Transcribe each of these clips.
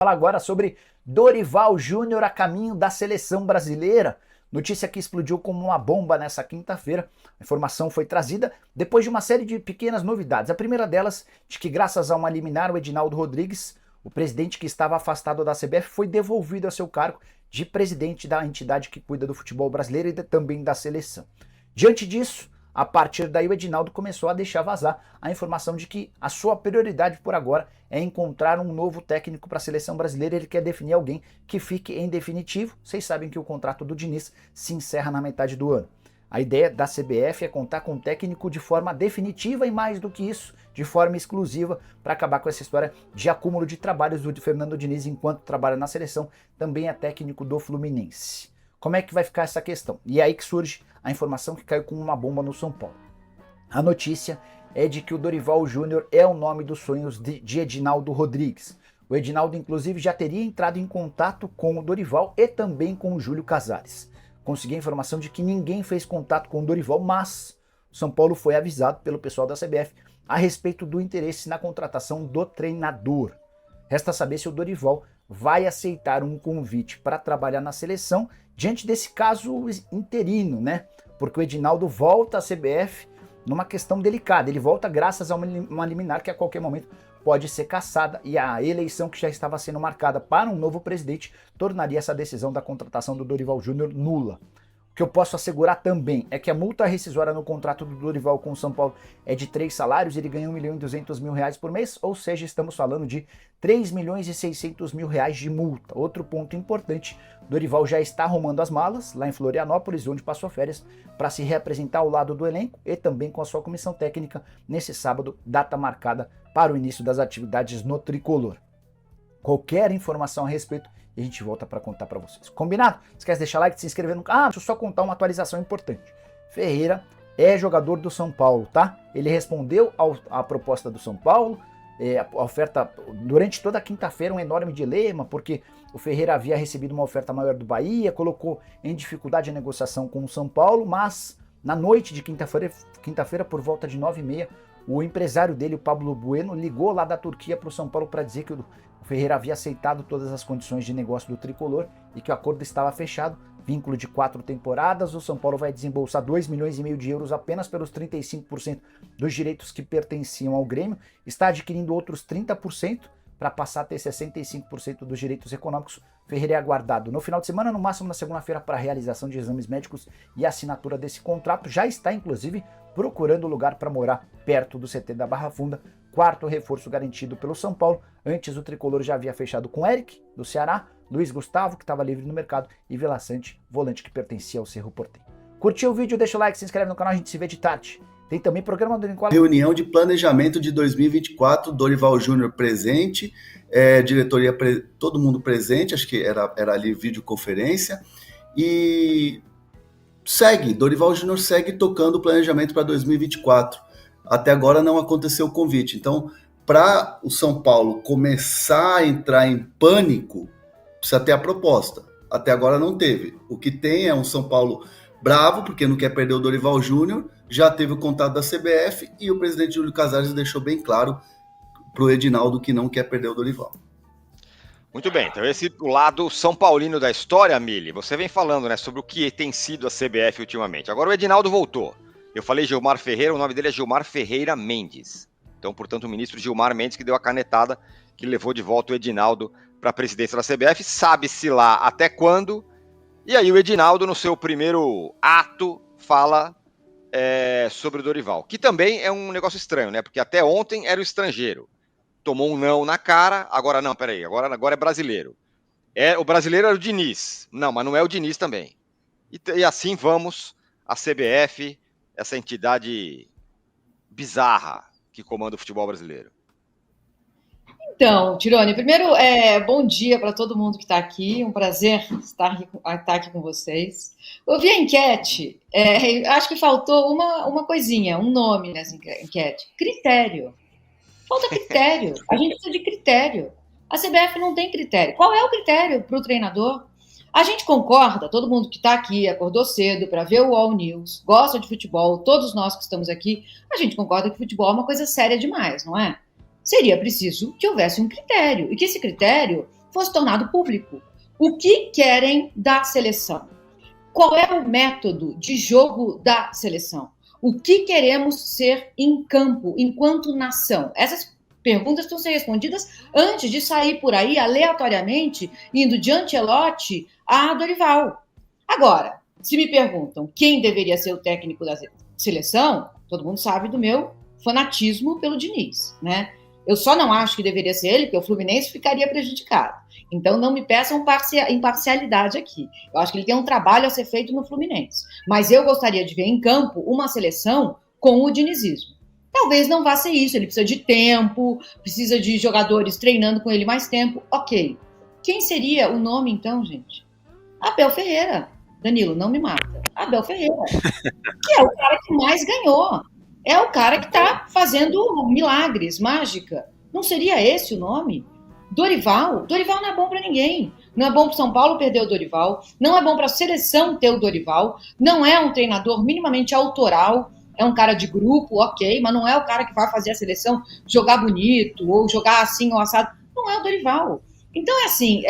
Falar agora sobre Dorival Júnior a caminho da seleção brasileira. Notícia que explodiu como uma bomba nessa quinta-feira. A informação foi trazida depois de uma série de pequenas novidades. A primeira delas, de que graças a uma liminar, o Edinaldo Rodrigues, o presidente que estava afastado da CBF, foi devolvido a seu cargo de presidente da entidade que cuida do futebol brasileiro e também da seleção. Diante disso, a partir daí o Edinaldo começou a deixar vazar a informação de que a sua prioridade por agora é encontrar um novo técnico para a seleção brasileira. Ele quer definir alguém que fique em definitivo. Vocês sabem que o contrato do Diniz se encerra na metade do ano. A ideia da CBF é contar com um técnico de forma definitiva e, mais do que isso, de forma exclusiva, para acabar com essa história de acúmulo de trabalhos do Fernando Diniz enquanto trabalha na seleção. Também é técnico do Fluminense. Como é que vai ficar essa questão? E é aí que surge a informação que caiu como uma bomba no São Paulo. A notícia é de que o Dorival Júnior é o nome dos sonhos de Edinaldo Rodrigues. O Edinaldo, inclusive, já teria entrado em contato com o Dorival e também com o Júlio Casares. Consegui a informação de que ninguém fez contato com o Dorival, mas o São Paulo foi avisado pelo pessoal da CBF a respeito do interesse na contratação do treinador. Resta saber se o Dorival vai aceitar um convite para trabalhar na seleção diante desse caso interino, né? Porque o Edinaldo volta à CBF numa questão delicada. Ele volta graças a uma liminar que a qualquer momento pode ser cassada, e a eleição que já estava sendo marcada para um novo presidente tornaria essa decisão da contratação do Dorival Júnior nula. O que eu posso assegurar também é que a multa rescisória no contrato do Dorival com o São Paulo é de 3 salários, ele ganha R$ 1.200.000 por mês, ou seja, estamos falando de R$ 3.600.000 de multa. Outro ponto importante, Dorival já está arrumando as malas lá em Florianópolis, onde passou férias, para se reapresentar ao lado do elenco e também com a sua comissão técnica nesse sábado, data marcada para o início das atividades no Tricolor. Qualquer informação a respeito, e a gente volta para contar para vocês. Combinado? Não esquece de deixar like, de se inscrever no canal. Deixa eu só contar uma atualização importante. Ferreira é jogador do São Paulo, tá? Ele respondeu à proposta do São Paulo, a oferta durante toda a quinta-feira, um enorme dilema, porque o Ferreira havia recebido uma oferta maior do Bahia, colocou em dificuldade a negociação com o São Paulo, mas na noite de quinta-feira, por volta de 9h30, o empresário dele, o Pablo Bueno, ligou lá da Turquia para o São Paulo para dizer que o Ferreira havia aceitado todas as condições de negócio do Tricolor e que o acordo estava fechado, vínculo de 4 temporadas, o São Paulo vai desembolsar 2,5 milhões de euros apenas pelos 35% dos direitos que pertenciam ao Grêmio, está adquirindo outros 30% para passar a ter 65% dos direitos econômicos. Ferreira é aguardado no final de semana, no máximo na segunda-feira, para a realização de exames médicos e assinatura desse contrato. Já está, inclusive, procurando lugar para morar perto do CT da Barra Funda, quarto reforço garantido pelo São Paulo. Antes o Tricolor já havia fechado com Eric, do Ceará, Luiz Gustavo, que estava livre no mercado, e Vila Sante, volante que pertencia ao Cerro Porteño. Curtiu o vídeo? Deixa o like, se inscreve no canal, a gente se vê de tarde. Tem também programa do Nicola. Reunião de planejamento de 2024, Dorival Júnior presente, diretoria, todo mundo presente, acho que era ali videoconferência, e Dorival Júnior segue tocando o planejamento para 2024. Até agora não aconteceu o convite, então para o São Paulo começar a entrar em pânico, precisa ter a proposta. Até agora não teve. O que tem é um São Paulo bravo, porque não quer perder o Dorival Júnior, já teve o contato da CBF e o presidente Júlio Casares deixou bem claro para o Edinaldo que não quer perder o Dorival. Muito bem, então esse o lado São Paulino da história, Mili. Você vem falando, né, sobre o que tem sido a CBF ultimamente. Agora o Edinaldo voltou. Eu falei Gilmar Ferreira, o nome dele é Gilmar Ferreira Mendes. Então, portanto, o ministro Gilmar Mendes que deu a canetada que levou de volta o Edinaldo para a presidência da CBF. Sabe-se lá até quando. E aí o Edinaldo, no seu primeiro ato, fala sobre o Dorival. Que também é um negócio estranho, né? Porque até ontem era o estrangeiro. Tomou um não na cara, agora não, peraí, agora é brasileiro. O brasileiro era o Diniz. Não, mas não é o Diniz também. E assim vamos, a CBF, essa entidade bizarra que comanda o futebol brasileiro. Então, Tirone, primeiro, bom dia para todo mundo que está aqui, um prazer estar aqui com vocês. Eu vi a enquete, acho que faltou uma coisinha, um nome nessa enquete, critério. Falta critério, a gente precisa de critério. A CBF não tem critério. Qual é o critério para o treinador? A gente concorda, todo mundo que está aqui, acordou cedo para ver o All News, gosta de futebol, todos nós que estamos aqui, a gente concorda que futebol é uma coisa séria demais, não é? Seria preciso que houvesse um critério, e que esse critério fosse tornado público. O que querem da seleção? Qual é o método de jogo da seleção? O que queremos ser em campo, enquanto nação? Essas perguntas estão sendo respondidas antes de sair por aí, aleatoriamente, indo de Ancelotti a Dorival. Agora, se me perguntam quem deveria ser o técnico da seleção, todo mundo sabe do meu fanatismo pelo Diniz, né? Eu só não acho que deveria ser ele, porque o Fluminense ficaria prejudicado. Então não me peçam imparcialidade aqui. Eu acho que ele tem um trabalho a ser feito no Fluminense. Mas eu gostaria de ver em campo uma seleção com o dinizismo. Talvez não vá ser isso, ele precisa de tempo, precisa de jogadores treinando com ele mais tempo. Ok. Quem seria o nome então, gente? Abel Ferreira. Danilo, não me mata. Abel Ferreira. Que é o cara que mais ganhou. É o cara que está fazendo milagres, mágica. Não seria esse o nome? Dorival? Dorival não é bom para ninguém. Não é bom para São Paulo perder o Dorival. Não é bom para a seleção ter o Dorival. Não é um treinador minimamente autoral. É um cara de grupo, ok, mas não é o cara que vai fazer a seleção jogar bonito ou jogar assim ou assado. Não é o Dorival. Então, é assim,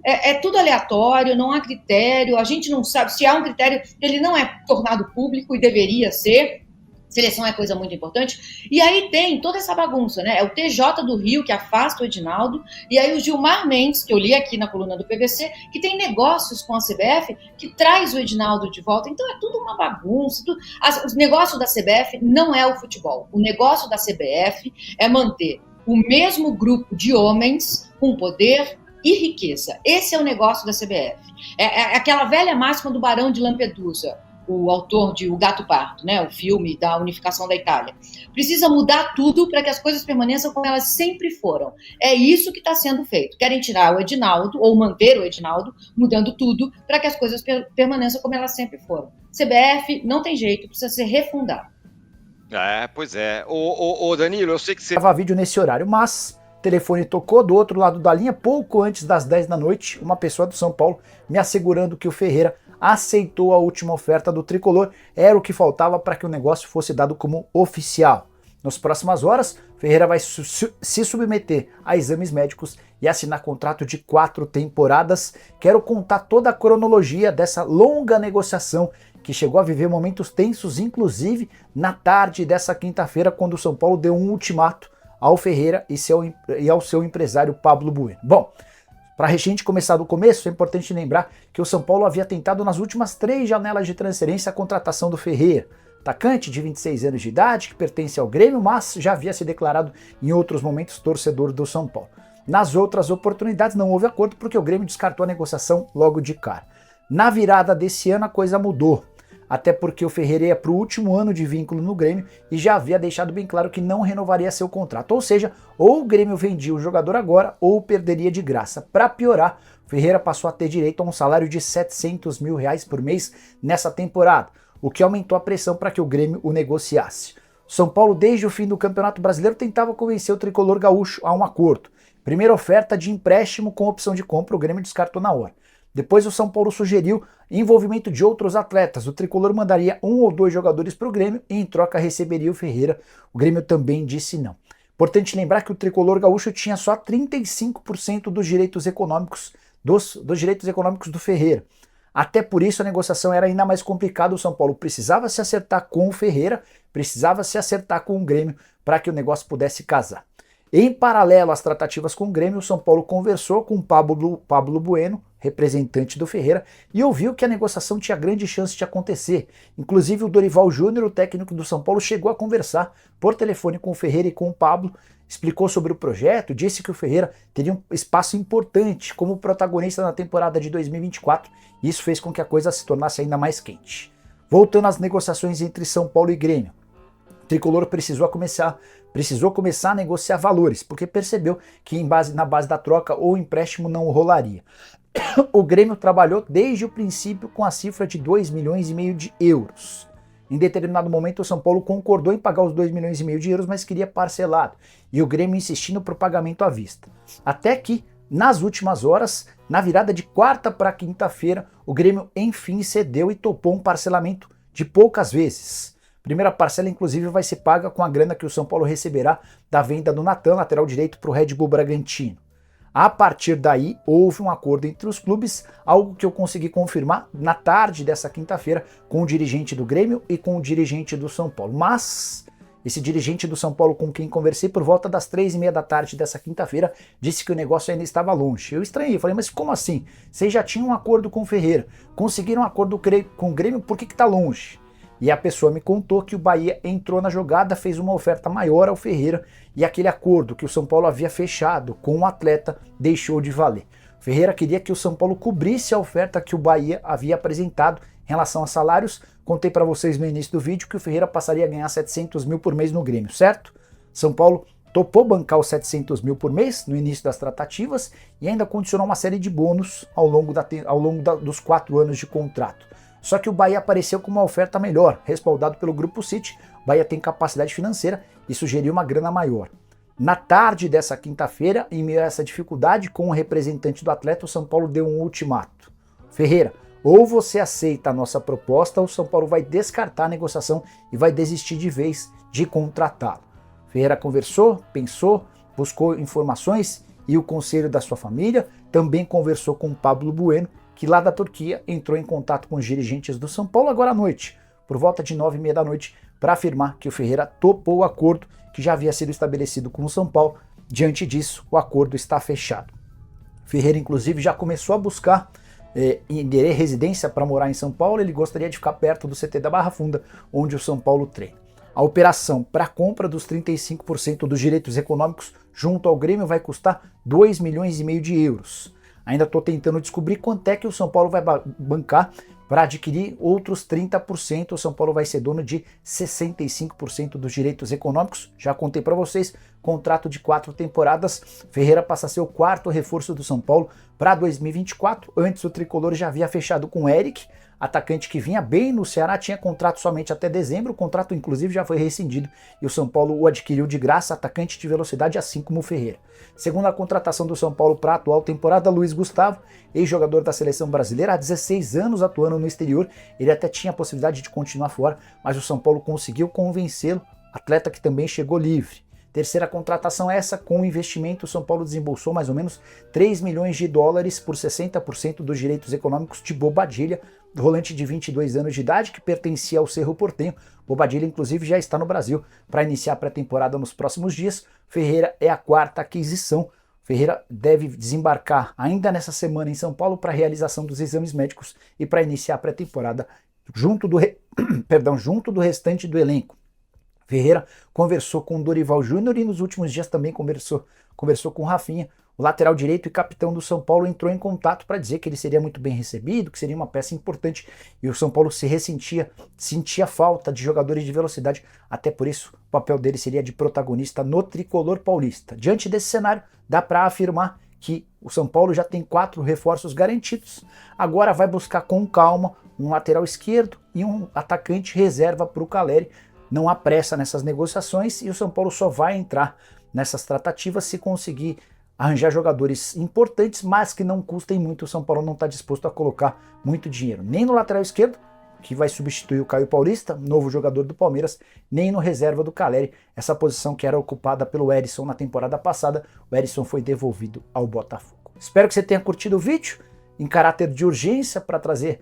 é tudo aleatório, não há critério, a gente não sabe se há um critério, ele não é tornado público e deveria ser. Seleção é coisa muito importante. E aí tem toda essa bagunça, né? É o TJ do Rio que afasta o Edinaldo, e aí o Gilmar Mendes, que eu li aqui na coluna do PVC, que tem negócios com a CBF, que traz o Edinaldo de volta. Então é tudo uma bagunça. O negócio da CBF não é o futebol. O negócio da CBF é manter o mesmo grupo de homens com poder e riqueza. Esse é o negócio da CBF. É aquela velha máxima do Barão de Lampedusa, o autor de O Gato Pardo, né, o filme da unificação da Itália. Precisa mudar tudo para que as coisas permaneçam como elas sempre foram. É isso que está sendo feito. Querem tirar o Edinaldo, ou manter o Edinaldo, mudando tudo para que as coisas permaneçam como elas sempre foram. CBF não tem jeito, precisa ser refundado. Pois é. Ô Danilo, eu sei que você... Gravava vídeo nesse horário, mas o telefone tocou do outro lado da linha, pouco antes das 10 da noite, uma pessoa do São Paulo me assegurando que o Ferreira aceitou a última oferta do tricolor, era o que faltava para que o negócio fosse dado como oficial. Nas próximas horas, Ferreira vai se submeter a exames médicos e assinar contrato de 4 temporadas. Quero contar toda a cronologia dessa longa negociação que chegou a viver momentos tensos, inclusive na tarde dessa quinta-feira, quando o São Paulo deu um ultimato ao Ferreira e ao seu empresário Pablo Bueno. Bom, para a gente começar do começo, é importante lembrar que o São Paulo havia tentado nas últimas 3 janelas de transferência a contratação do Ferreira, atacante de 26 anos de idade, que pertence ao Grêmio, mas já havia se declarado em outros momentos torcedor do São Paulo. Nas outras oportunidades não houve acordo porque o Grêmio descartou a negociação logo de cara. Na virada desse ano a coisa mudou, até porque o Ferreira ia para o último ano de vínculo no Grêmio e já havia deixado bem claro que não renovaria seu contrato. Ou seja, ou o Grêmio vendia o jogador agora ou perderia de graça. Para piorar, o Ferreira passou a ter direito a um salário de R$700 mil por mês nessa temporada, o que aumentou a pressão para que o Grêmio o negociasse. O São Paulo, desde o fim do Campeonato Brasileiro, tentava convencer o tricolor gaúcho a um acordo. Primeira oferta de empréstimo com opção de compra, o Grêmio descartou na hora. Depois o São Paulo sugeriu envolvimento de outros atletas. O tricolor mandaria 1 ou 2 jogadores para o Grêmio e em troca receberia o Ferreira. O Grêmio também disse não. Importante lembrar que o tricolor gaúcho tinha só 35% dos direitos econômicos do Ferreira. Até por isso a negociação era ainda mais complicada. O São Paulo precisava se acertar com o Ferreira, precisava se acertar com o Grêmio para que o negócio pudesse casar. Em paralelo às tratativas com o Grêmio, o São Paulo conversou com Pablo Bueno, representante do Ferreira, e ouviu que a negociação tinha grande chance de acontecer. Inclusive o Dorival Júnior, o técnico do São Paulo, chegou a conversar por telefone com o Ferreira e com o Pablo, explicou sobre o projeto, disse que o Ferreira teria um espaço importante como protagonista na temporada de 2024, e isso fez com que a coisa se tornasse ainda mais quente. Voltando às negociações entre São Paulo e Grêmio, o tricolor precisou começar a negociar valores, porque percebeu que na base da troca o empréstimo não rolaria. O Grêmio trabalhou desde o princípio com a cifra de 2,5 milhões de euros. Em determinado momento o São Paulo concordou em pagar os 2,5 milhões de euros, mas queria parcelado, e o Grêmio insistindo para o pagamento à vista. Até que, nas últimas horas, na virada de quarta para quinta-feira, o Grêmio enfim cedeu e topou um parcelamento de poucas vezes. A primeira parcela, inclusive, vai ser paga com a grana que o São Paulo receberá da venda do Natan, lateral direito, para o Red Bull Bragantino. A partir daí, houve um acordo entre os clubes, algo que eu consegui confirmar na tarde dessa quinta-feira com o dirigente do Grêmio e com o dirigente do São Paulo. Mas esse dirigente do São Paulo com quem conversei por volta das 3h30 da tarde dessa quinta-feira disse que o negócio ainda estava longe. Eu estranhei, falei, mas como assim? Vocês já tinham um acordo com o Ferreira, conseguiram um acordo com o Grêmio, por que está longe? E a pessoa me contou que o Bahia entrou na jogada, fez uma oferta maior ao Ferreira e aquele acordo que o São Paulo havia fechado com o atleta deixou de valer. O Ferreira queria que o São Paulo cobrisse a oferta que o Bahia havia apresentado em relação a salários. Contei para vocês no início do vídeo que o Ferreira passaria a ganhar 700 mil por mês no Grêmio, certo? São Paulo topou bancar os 700 mil por mês no início das tratativas e ainda condicionou uma série de bônus ao longo dos 4 anos de contrato. Só que o Bahia apareceu com uma oferta melhor, respaldado pelo Grupo City. O Bahia tem capacidade financeira e sugeriu uma grana maior. Na tarde dessa quinta-feira, em meio a essa dificuldade com o representante do atleta, o São Paulo deu um ultimato. Ferreira, ou você aceita a nossa proposta, ou o São Paulo vai descartar a negociação e vai desistir de vez de contratá-lo. Ferreira conversou, pensou, buscou informações e o conselho da sua família, também conversou com o Pablo Bueno, que lá da Turquia entrou em contato com os dirigentes do São Paulo agora à noite, por volta de 9h30 da noite, para afirmar que o Ferreira topou o acordo que já havia sido estabelecido com o São Paulo. Diante disso, o acordo está fechado. Ferreira, inclusive, já começou a buscar residência para morar em São Paulo. Ele gostaria de ficar perto do CT da Barra Funda, onde o São Paulo treina. A operação para a compra dos 35% dos direitos econômicos junto ao Grêmio vai custar 2,5 milhões de euros. Ainda estou tentando descobrir quanto é que o São Paulo vai bancar para adquirir outros 30%. O São Paulo vai ser dono de 65% dos direitos econômicos. Já contei para vocês, contrato de 4 temporadas. Ferreira passa a ser o 4º reforço do São Paulo para 2024. Antes o tricolor já havia fechado com o Eric, atacante que vinha bem no Ceará, tinha contrato somente até dezembro, o contrato inclusive já foi rescindido e o São Paulo o adquiriu de graça, atacante de velocidade, assim como o Ferreira. Segundo a contratação do São Paulo para a atual temporada, Luiz Gustavo, ex-jogador da seleção brasileira, há 16 anos atuando no exterior, ele até tinha a possibilidade de continuar fora, mas o São Paulo conseguiu convencê-lo, atleta que também chegou livre. Terceira contratação essa, com o investimento, o São Paulo desembolsou mais ou menos 3 milhões de dólares por 60% dos direitos econômicos de Bobadilla, volante de 22 anos de idade que pertencia ao Cerro Porteño. Bobadilla, inclusive, já está no Brasil para iniciar a pré-temporada nos próximos dias. Ferreira é a 4ª aquisição. Ferreira deve desembarcar ainda nessa semana em São Paulo para a realização dos exames médicos e para iniciar a pré-temporada junto do restante do elenco. Ferreira conversou com o Dorival Júnior e nos últimos dias também conversou com o Rafinha. O lateral direito e capitão do São Paulo entrou em contato para dizer que ele seria muito bem recebido, que seria uma peça importante, e o São Paulo sentia falta de jogadores de velocidade, até por isso o papel dele seria de protagonista no tricolor paulista. Diante desse cenário, dá para afirmar que o São Paulo já tem 4 reforços garantidos, agora vai buscar com calma um lateral esquerdo e um atacante reserva para o Caleri. Não há pressa nessas negociações e o São Paulo só vai entrar nessas tratativas se conseguir arranjar jogadores importantes, mas que não custem muito. O São Paulo não está disposto a colocar muito dinheiro, nem no lateral esquerdo, que vai substituir o Caio Paulista, novo jogador do Palmeiras, nem no reserva do Caleri, essa posição que era ocupada pelo Erisson na temporada passada. O Erisson foi devolvido ao Botafogo. Espero que você tenha curtido o vídeo, em caráter de urgência, para trazer